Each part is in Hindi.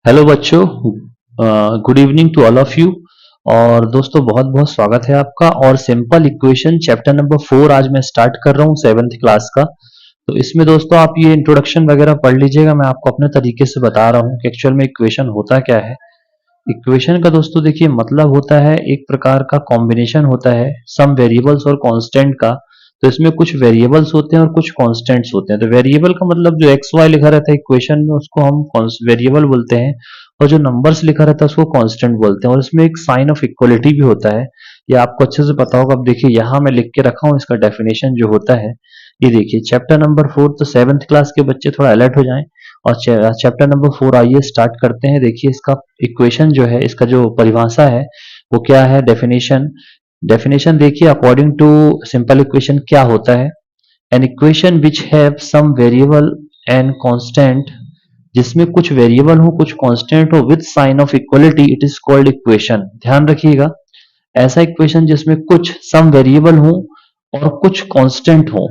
हेलो बच्चों, good evening to all of you. और दोस्तों बहुत बहुत स्वागत है आपका। और सिंपल इक्वेशन चैप्टर नंबर 4 आज मैं स्टार्ट कर रहा हूँ 7th क्लास का। तो इसमें दोस्तों आप ये इंट्रोडक्शन वगैरह पढ़ लीजिएगा। मैं आपको अपने तरीके से बता रहा हूँ कि एक्चुअल में इक्वेशन होता क्या है। इक्वेशन का दोस्तों देखिए मतलब होता है एक प्रकार का कॉम्बिनेशन होता है सम वेरिएबल्स और कांस्टेंट का। तो इसमें कुछ वेरिएबल्स होते हैं और कुछ कांस्टेंट्स होते हैं। तो वेरिएबल का मतलब जो एक्स वाई लिखा रहता है इक्वेशन में उसको हम वेरिएबल बोलते हैं, और जो नंबर्स लिखा रहता है उसको कांस्टेंट बोलते हैं। और इसमें एक साइन ऑफ इक्वलिटी भी होता है, ये आपको अच्छे से पता होगा। अब देखिए यहाँ मैं लिख के रखा हूँ इसका डेफिनेशन जो होता है। ये देखिए चैप्टर नंबर 4, तो 7th क्लास के बच्चे थोड़ा अलर्ट हो जाएं। और चैप्टर नंबर 4 आइए स्टार्ट करते हैं। देखिए इसका इक्वेशन जो है, इसका जो परिभाषा है वो क्या है, डेफिनेशन। डेफिनेशन देखिए अकॉर्डिंग टू सिंपल इक्वेशन क्या होता है। An equation which have some variable and constant, जिसमें कुछ वेरिएबल हो कुछ कांस्टेंट हो with sign of equality, it is called equation. ध्यान रखिएगा, ऐसा इक्वेशन जिसमें कुछ सम वेरिएबल हो और कुछ कांस्टेंट हो,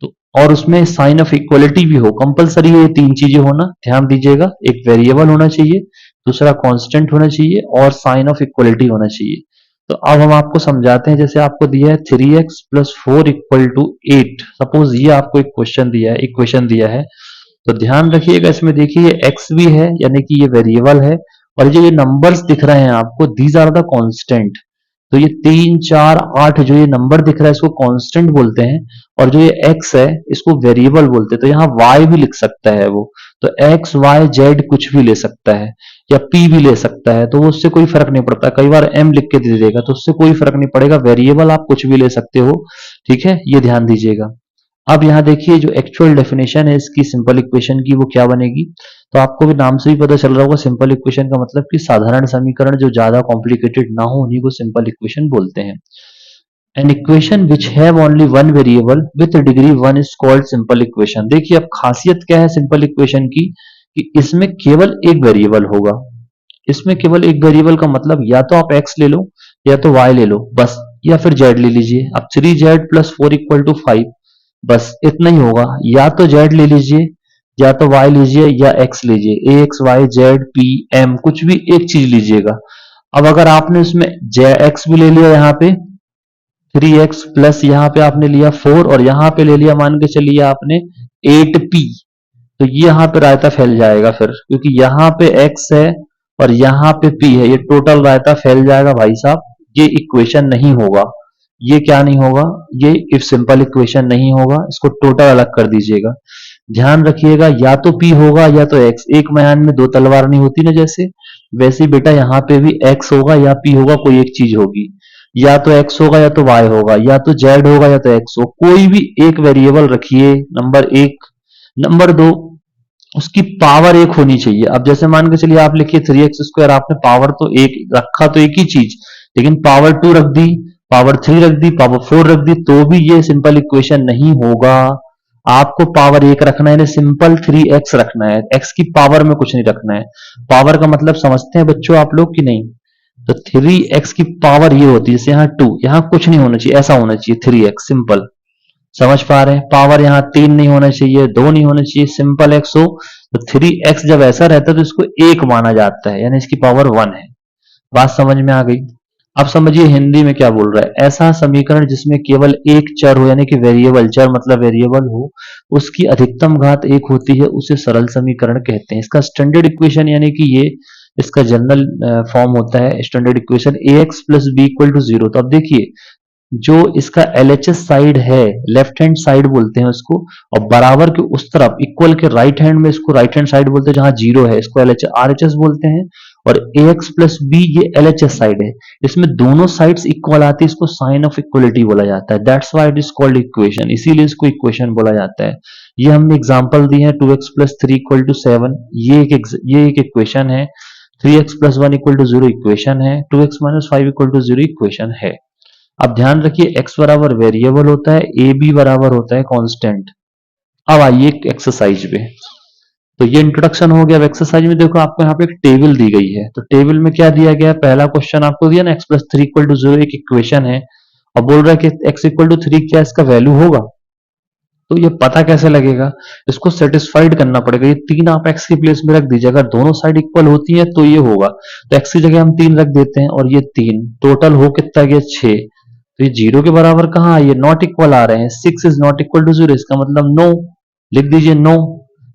तो और उसमें साइन ऑफ इक्वलिटी भी हो। कंपलसरी है ये तीन चीजें होना, ध्यान दीजिएगा। एक वेरिएबल होना चाहिए, दूसरा कांस्टेंट होना चाहिए और साइन ऑफ इक्वलिटी होना चाहिए। तो अब हम आपको समझाते हैं। जैसे आपको दिया है 3x plus 4 equal to 8, suppose ये आपको एक क्वेश्चन दिया है, इक्वेशन दिया है। तो ध्यान रखिएगा इसमें देखिए ये x भी है यानी कि ये वेरिएबल है, और जो ये नंबर्स दिख रहे हैं आपको, दीज आर द कांस्टेंट। तो ये 3 4 8 जो ये नंबर दिख रहा है इसको कांस्टेंट बोलते हैं, और जो ये x है इसको वेरिएबल बोलते हैं। तो यहाँ y भी लिख सकता है वो, तो x y z कुछ भी ले सकता है, या p भी ले सकता है। तो वो उससे कोई फर्क नहीं पड़ता। कई बार m लिख के दे देगा तो उससे कोई फर्क नहीं पड़ेगा, वेरिएबल आप कुछ भी ले सकते हो। ठीक है, ये ध्यान दीजिएगा। अब यहाँ देखिए जो एक्चुअल डेफिनेशन है इसकी सिंपल इक्वेशन की वो क्या बनेगी। तो आपको भी नाम से भी पता चल रहा होगा, सिंपल इक्वेशन का मतलब कि साधारण समीकरण जो ज्यादा कॉम्प्लिकेटेड ना हो उन्हीं को सिंपल इक्वेशन बोलते हैं। N equation which have only one variable with degree 1 is called simple equation. देखिए अब खासियत क्या है सिंपल इक्वेशन की, कि इसमें केवल एक वेरिएबल होगा। इसमें केवल एक वेरिएबल का मतलब या तो आप x ले लो या तो y ले लो बस, या फिर z ले लीजिए। अब 3z प्लस 4 इक्वल टू 5, बस इतना ही होगा। या तो z ले लीजिए या तो y लीजिए या x लीजिए, ax y z p m कुछ भी एक चीज लीजिएगा। अब अगर आपने उसमें x भी ले लिया, यहाँ पे 3x प्लस यहाँ पे आपने लिया 4, और यहाँ पे ले लिया मान के चलिए आपने 8p, तो ये यहाँ पे रायता फैल जाएगा फिर, क्योंकि यहाँ पे x है और यहाँ पे p है, ये टोटल रायता फैल जाएगा भाई साहब। ये इक्वेशन नहीं होगा। ये क्या नहीं होगा, ये इफ सिंपल इक्वेशन नहीं होगा। इसको टोटल अलग कर दीजिएगा। ध्यान रखिएगा, या तो p होगा या तो x। एक मैदान में दो तलवार नहीं होती ना, जैसे वैसे ही बेटा यहाँ पे भी x होगा या p होगा, कोई एक चीज होगी। या तो x होगा या तो y होगा, या तो z होगा या तो x हो, कोई भी एक वेरिएबल रखिए। नंबर एक। नंबर दो, उसकी पावर एक होनी चाहिए। अब जैसे मान के चलिए आप लिखिए 3x स्क्वायर, आपने पावर तो एक रखा, तो एक ही चीज, लेकिन पावर 2 रख दी, पावर 3 रख दी, पावर 4 रख दी, तो भी ये सिंपल इक्वेशन नहीं होगा। आपको पावर एक रखना है, यानी सिंपल 3x रखना है, x की पावर में कुछ नहीं रखना है। पावर का मतलब समझते हैं बच्चों आप लोग कि नहीं। तो 3x की पावर ये होती है, जैसे यहाँ 2, यहाँ कुछ नहीं होना चाहिए, ऐसा होना चाहिए 3x सिंपल। समझ पा रहे हैं, पावर यहाँ 3 नहीं होना चाहिए, 2 नहीं होना चाहिए, सिंपल x हो। तो 3x जब ऐसा रहता है तो इसको एक माना जाता है, यानी इसकी पावर 1 है। बात समझ में आ गई। अब समझिए हिंदी में क्या बोल रहा है। ऐसा समीकरण जिसमें केवल एक चर हो, यानी कि वेरिएबल, चर मतलब वेरिएबल हो, उसकी अधिकतम घात एक होती है, उसे सरल समीकरण कहते हैं। इसका स्टैंडर्ड इक्वेशन यानी कि ये इसका जनरल फॉर्म होता है standard equation ax plus b equal to 0। तो अब देखिए जो इसका LHS साइड है, लेफ्ट हैंड साइड बोलते हैं उसको, और बराबर के उस तरफ इक्वल के राइट हैंड में इसको राइट हैंड साइड बोलते हैं, जहां जीरो है इसको RHS बोलते हैं। और ax प्लस बी ये LHS साइड है, इसमें दोनों साइड्स इक्वल आती है, इसको साइन ऑफ इक्वलिटी बोला जाता है। That's why it is called equation, इसीलिए इसको इक्वेशन बोला जाता है। ये हमने एग्जांपल दी है 2x प्लस 3 इक्वल टू 7, ये एक इक्वेशन है। 3x plus 1 equal to 0 equation है। 2x minus 5 equal to 0 equation है। अब ध्यान रखिए x बराबर वेरिएबल होता है, ए बी बराबर होता है कांस्टेंट। अब आइए एक्सरसाइज पे। तो ये इंट्रोडक्शन हो गया। अब एक्सरसाइज में देखो आपको यहाँ पे एक टेबल दी गई है। तो टेबल में क्या दिया गया है, पहला क्वेश्चन आपको दिया ना, x प्लस 3 इक्वल टू 0 एक इक्वेशन है, और बोल रहा है कि x इक्वल टू 3 क्या इसका वैल्यू होगा। तो ये पता कैसे लगेगा, इसको सेटिस्फाइड करना पड़ेगा। ये 3 आप x की प्लेस में रख दीजिए, अगर दोनों साइड इक्वल होती है तो ये होगा। तो x की जगह हम 3 रख देते हैं और ये 3 टोटल हो कितना गया 6। तो ये 0 के बराबर कहाँ है, ये नॉट इक्वल आ रहे हैं। 6 इज नॉट इक्वल टू 0, इसका मतलब नो। लिख दीजिए नो।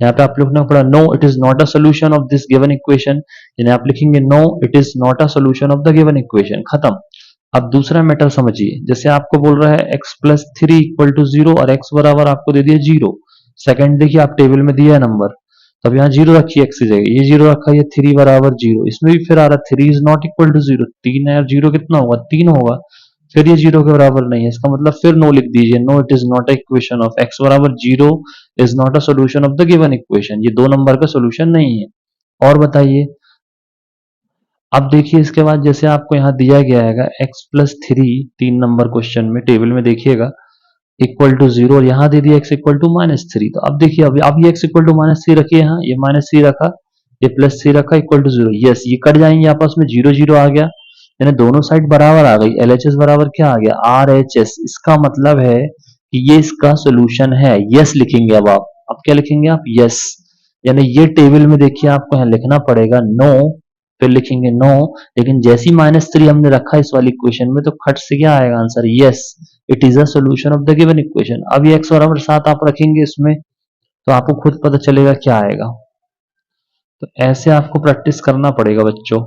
यहाँ पे आप लिखना पड़ा no it is not a solution of this given equation, यानी आप लिखेंगे no it is not a solution of the given equation, खत्म। अब दूसरा मैटर समझिए, जैसे आपको बोल रहा है x plus three equal to 0 और x बराबर आपको दे दिया 0। सेकंड देखिए आप टेबल में दिया है नंबर, तब यहाँ 0 रखिए x की जगह, ये 0 रखा, ये 3 बराबर 0, इसमें भी फिर आ रहा 3 इज नॉट इक्वल टू 0, 3 है और 0 कितना होगा 3 होगा, फिर ये 0 के बराबर नहीं है, इसका मतलब फिर नो लिख दीजिए। No it is not a equation of x बराबर 0 is not a solution of the given equation, ये 2 नंबर का सोल्यूशन नहीं है। और बताइए, अब देखिए इसके बाद जैसे आपको यहाँ दिया गया है x plus three 3 number question में टेबल में देखिएगा इक्वल टू 0 और यहाँ दे दिया x इक्वल टू -3। तो अब देखिए अब ये x इक्वल टू -3 रखिए, यहाँ ये -3 रखा, ये +3 रखा इक्वल टू 0। यस, ये कट जाएंगे आपस में, 0 0 आ गया, यानी दोनों साइड बराबर आ गई। LHS बराबर क्या आ गया RHS, इसका मतलब है कि ये इसका सोल्यूशन है। यस लिखेंगे अब क्या लिखेंगे आप, यस। यानी ये टेबल में देखिए आपको यहाँ लिखना पड़ेगा नो, फिर लिखेंगे नो, लेकिन जैसी -3 हमने रखा इस वाली इक्वेशन में तो खट से क्या आएगा answer, yes it is a solution of the given equation. अब ये x बराबर 7 आप रखेंगे इसमें, तो आपको खुद पता चलेगा क्या आएगा। तो ऐसे आपको प्रैक्टिस करना पड़ेगा बच्चों।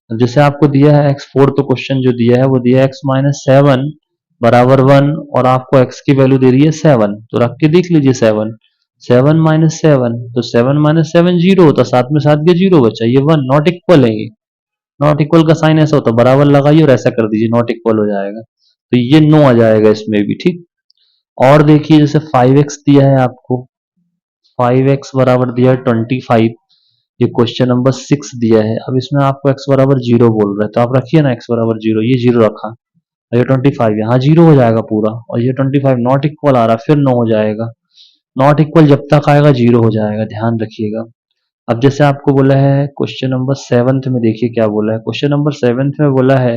जैसे आपको दिया है x4, तो क्वेश्चन जो दिया है वो दिया है x-7 बराबर 1 और आपको x की वैल्यू दे रही है 7, तो रख के देख लीजिए 7 7 माइनस 7, तो 7 माइनस 7 0 होता, 7 में 7 के 0 बचा, ये 1 नॉट इक्वल है। ये नॉट इक्वल का साइन ऐसा होता, बराबर लगाइए और ऐसा कर दीजिए, नॉट इक्वल हो जाएगा, तो ये नो आ जाएगा इसमें भी, ठीक। और देखिए जैसे 5x दिया है आपको, 5x बराबर दिया है 25, ये क्वेश्चन नंबर 6 दिया है। अब इसमें आपको x बराबर 0 बोल रहा है, तो आप रखिए ना x बराबर 0, ये 0 रखा और ये 25 यहाँ 0 हो जाएगा पूरा, और ये 25 नॉट इक्वल आ रहा है, फिर नो हो जाएगा। नॉट इक्वल जब तक आएगा 0 हो जाएगा, ध्यान रखिएगा। अब जैसे आपको बोला है क्वेश्चन नंबर 7 में, देखिए क्या बोला है क्वेश्चन नंबर 7 में, बोला है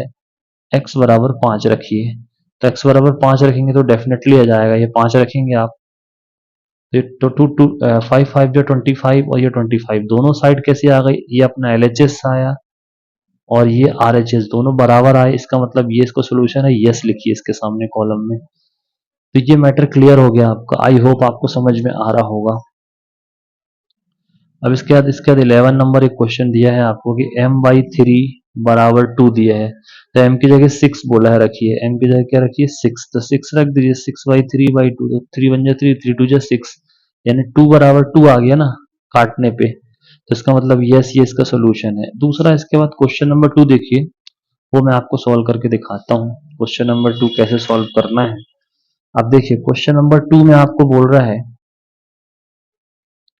x बराबर 5 रखिए, तो x बराबर 5 रखेंगे तो डेफिनेटली आ जाएगा, ये 5 रखेंगे आप, तो टू टू 5 5 जो 25 और ये 25 दोनों साइड कैसे आ गई, ये अपना LHS आया और ये RHS दोनों बराबर आए, इसका मतलब ये इसका सोल्यूशन है। यस लिखिए इसके सामने कॉलम में। तो ये मैटर क्लियर हो गया आपका, आई होप आपको समझ में आ रहा होगा। अब इसके बाद 11 नंबर एक क्वेश्चन दिया है आपको कि m/3 बराबर 2 दिया है, तो m की जगह 6 बोला है रखिए, m की जगह क्या रखिए 6, तो 6 रख दीजिए, 6/3/2, तो 3 बन जाए 3, 3 2 जा 6, यानी 2 बराबर 2 आ गया ना काटने पे, तो इसका मतलब यस ये इसका सोल्यूशन है। दूसरा इसके बाद क्वेश्चन नंबर 2 देखिए, वो मैं आपको सॉल्व करके दिखाता हूँ क्वेश्चन नंबर 2 कैसे सॉल्व करना है। अब देखिए क्वेश्चन नंबर 2 में आपको बोल रहा है,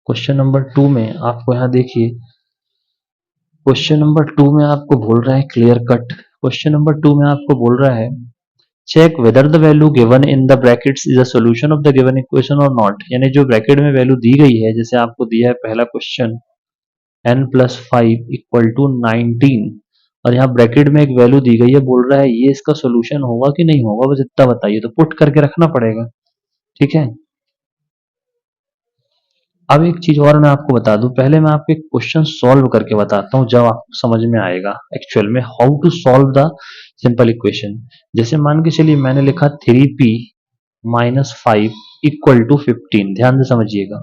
क्वेश्चन नंबर 2 में आपको यहाँ देखिए, क्वेश्चन नंबर 2 में आपको बोल रहा है क्लियर कट, क्वेश्चन नंबर 2 में आपको बोल रहा है check whether the value given in the brackets is a solution of the given equation और नॉट, यानी जो ब्रैकेट में वैल्यू दी गई है, जैसे आपको दिया है पहला क्वेश्चन n+5 इक्वल टू 19 और यहाँ ब्रैकेट में एक वैल्यू दी गई है, बोल रहा है ये इसका सोल्यूशन होगा कि नहीं होगा, बस इतना बताइए, तो पुट करके रखना पड़ेगा, ठीक है। अब एक चीज और मैं आपको बता दूं, पहले मैं आपको एक क्वेश्चन सॉल्व करके बताता हूं, जब आपको समझ में आएगा एक्चुअल में how to solve the simple equation. जैसे मान के चलिए मैंने लिखा 3p माइनस 5 इक्वल टू 15, ध्यान से समझिएगा,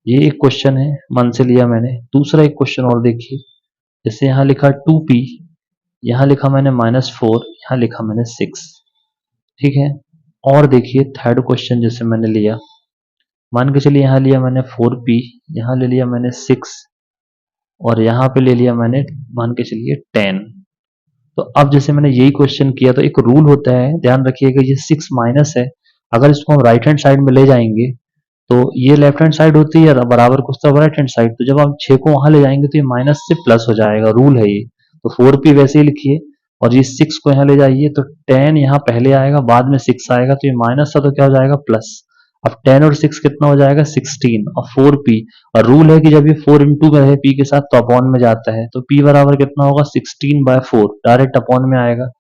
ये एक क्वेश्चन है मन से लिया मैंने। दूसरा एक क्वेश्चन और देखिए, जैसे यहाँ लिखा 2p, यहाँ लिखा मैंने -4, यहाँ लिखा मैंने 6, ठीक है। और देखिए थर्ड क्वेश्चन जैसे मैंने लिया, मान के चलिए यहाँ लिया मैंने 4p, यहाँ ले लिया मैंने 6 और यहाँ पे ले लिया मैंने मान के चलिए 10। तो अब जैसे मैंने यही क्वेश्चन किया, तो एक रूल होता है, ध्यान रखिएगा, ये 6 माइनस है, अगर इसको हम राइट हैंड साइड में ले जाएंगे तो ये लेफ्ट हैंड साइड होती है बराबर कुछ तो राइट हैंड साइड, तो जब हम 6 को वहां ले जाएंगे तो ये माइनस से प्लस हो जाएगा, रूल है ये। तो 4p वैसे ही लिखिए और ये 6 को यहाँ ले जाइए, तो 10 यहाँ पहले आएगा बाद में 6 आएगा, तो ये माइनस था तो क्या हो जाएगा प्लस। अब 10 और 6 कितना हो जाएगा 16 और 4p, और रूल है कि जब ये 4 इंटू में है p के साथ तो अपॉन में जाता है, तो p बराबर कितना होगा 16/4, डायरेक्ट अपॉन में आएगा।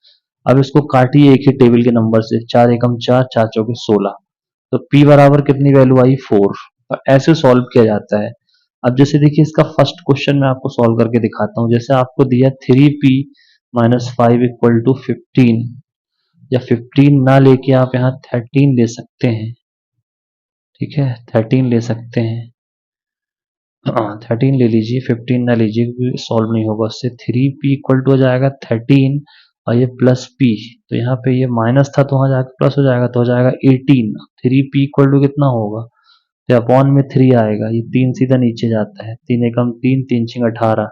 अब इसको काटिए एक ही टेबल के नंबर से, 4 एकम 4, 4 चौके 16, तो p बराबर कितनी वैल्यू आई 4। तो ऐसे सॉल्व किया जाता है। अब जैसे देखिए इसका फर्स्ट क्वेश्चन मैं आपको सॉल्व करके दिखाता हूँ। जैसे आपको दिया 3p माइनस 5 इक्वल टू 15, या 15 ना लेके आप यहाँ 13 ले सकते हैं। ठीक है, 13 ले सकते हैं। हाँ 13 ले लीजिए, 15 ना लीजिए क्योंकि सॉल्व नहीं होगा उससे। 3p इक्वल टू हो जाएगा 13 और ये प्लस p, तो यहाँ पे ये माइनस था तो वहां जाकर प्लस हो जाएगा, तो हो जाएगा 18। 3p इक्वल टू कितना होगा, तो अपॉन में 3 आएगा, ये 3 सीधा नीचे जाता है, 3 एकम 3, 3 छिंग 18,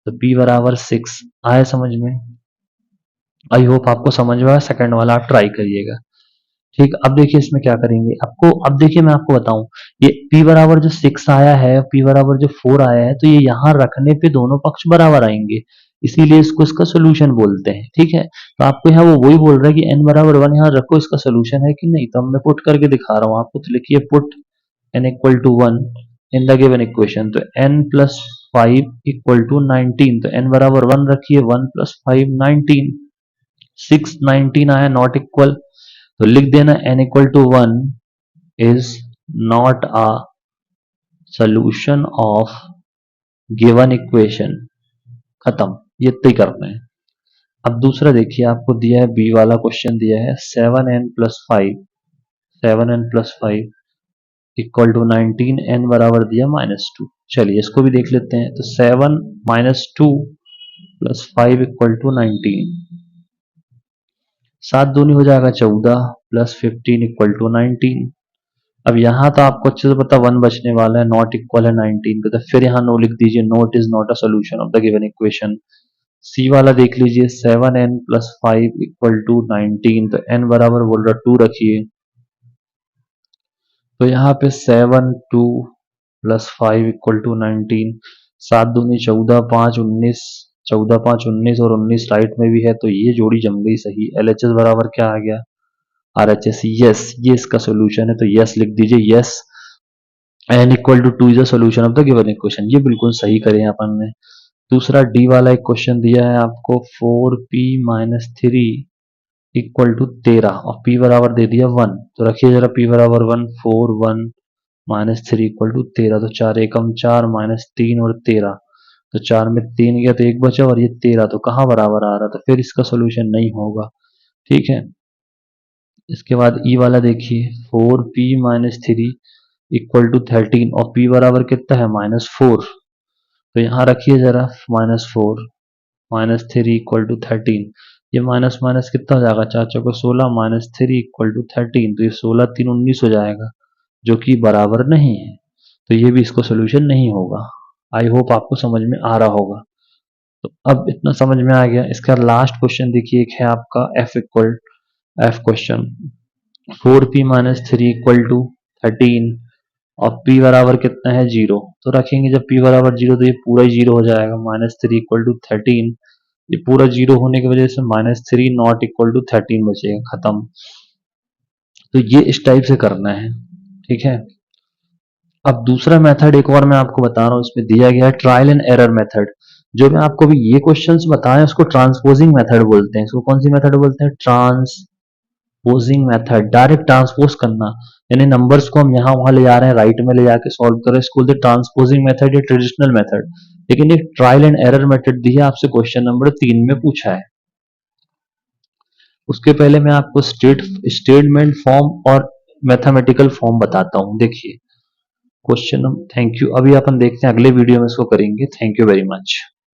तो p बराबर 6 आए समझ में। आई होप आपको समझ में आया। सेकंड वाला आप ट्राई करिएगा। ठीक, अब देखिए इसमें क्या करेंगे आपको, अब देखिए मैं आपको बताऊं, ये p बराबर जो 6 आया है, p बराबर जो 4 आया है, तो ये यहाँ रखने पे दोनों पक्ष बराबर आएंगे, इसीलिए इसको इसका सोल्यूशन बोलते हैं। ठीक है, तो आपको यहाँ वो वही बोल रहा है कि n बराबर 1 यहाँ रखो, इसका सोल्यूशन है कि नहीं, तो अब मैं पुट करके दिखा रहा हूँ आपको। तो लिखिए put n equal to 1 in the given equation, तो n प्लस 5 इक्वल टू 19, तो n बराबर 1 रखिए, 1 प्लस 5 19, 6 19 आया, नॉट इक्वल, तो लिख देना n equal to 1 is not a solution of given equation. खत्म, ये इतना ही करना है। अब दूसरा देखिए, आपको दिया है बी वाला क्वेश्चन दिया है 7n plus 5, 7n plus 5 equal to 19, n बराबर दिया -2। चलिए इसको भी देख लेते हैं। तो 7 माइनस 2 प्लस 5 इक्वल टू 19, 7 दूनी हो जाएगा 14 प्लस 15 इक्वल टू 19। अब यहाँ तो आपको अच्छे से पता 1 बचने वाला है, नॉट इक्वल है 19 का, तो फिर यहाँ नो लिख दीजिए, note is not a solution of the given equation. C वाला देख लीजिए 7n प्लस 5 इक्वल टू 19, तो n बराबर बोल रहा 2 रखिए, तो यहाँ पे 7 2 प्लस 5 इक्वल टू 19, 7 दूनी 14 5 19, 14 5 19 और 19 राइट में भी है, तो ये जोड़ी जम गई सही। LHS बराबर क्या आ गया, RHS, यस ये इसका सोल्यूशन है, तो यस लिख दीजिए, yes n equal to 2 is a solution of the given equation. ये बिल्कुल सही करें अपन ने। दूसरा डी वाला एक क्वेश्चन दिया है आपको 4p माइनस 3 इक्वल टू 13 और p बराबर दे दिया 1, तो रखिए जरा p बराबर 1, 4 1 माइनस 3 इक्वल टू 13, तो 4 एकम 4 माइनस 3 और 13, तो 4 में 3 गया तो 1 बचा, और ये 13 तो कहाँ बराबर आ रहा, तो फिर इसका सोल्यूशन नहीं होगा। ठीक है, इसके बाद ई वाला देखिए 4p माइनस 3 इक्वल टू 13 और p बराबर कितना है -4, तो यहाँ रखिए जरा -4 माइनस 3 इक्वल टू 13, ये माइनस माइनस कितना हो जाएगा, 4 चौको 16 माइनस 3 इक्वल टू 13, तो ये 16 3 19 हो जाएगा, जो कि बराबर नहीं है, तो ये भी इसको सोल्यूशन नहीं होगा। आई होप आपको समझ में आ रहा होगा। तो अब इतना समझ में आ गया। इसका लास्ट क्वेश्चन देखिए, एक है आपका f question 4p minus 3 equal to 13 और p बराबर कितना है 0, तो रखेंगे जब p बराबर 0 तो ये पूरा ही 0 हो जाएगा, -3 इक्वल टू 13, ये पूरा 0 होने की वजह से -3 नॉट इक्वल टू 13 बचेगा, खत्म। तो ये इस टाइप से करना है। ठीक है, अब दूसरा मेथड एक और मैं आपको बता रहा हूँ, इसमें दिया गया है ट्रायल एंड एरर मेथड। जो मैं आपको अभी ये क्वेश्चंस बताए उसको ट्रांसपोजिंग मेथड बोलते हैं। इसको कौन सी मेथड बोलते हैं, ट्रांसपोजिंग मेथड, डायरेक्ट ट्रांसपोज करना, यानी नंबर्स को हम यहाँ वहां ले जा रहे हैं, राइट में ले जाके सॉल्व कर रहे हैं, इसको बोलते हैं ट्रांसपोजिंग मेथड या ट्रेडिशनल मेथड। लेकिन एक ट्रायल एंड एरर मेथड दी है आपसे क्वेश्चन नंबर 3 में पूछा है। उसके पहले मैं आपको स्टेटमेंट फॉर्म और मैथमेटिकल फॉर्म बताता हूँ। देखिए क्वेश्चन, थैंक यू, अभी अपन देखते हैं अगले वीडियो में इसको करेंगे। Thank you very much.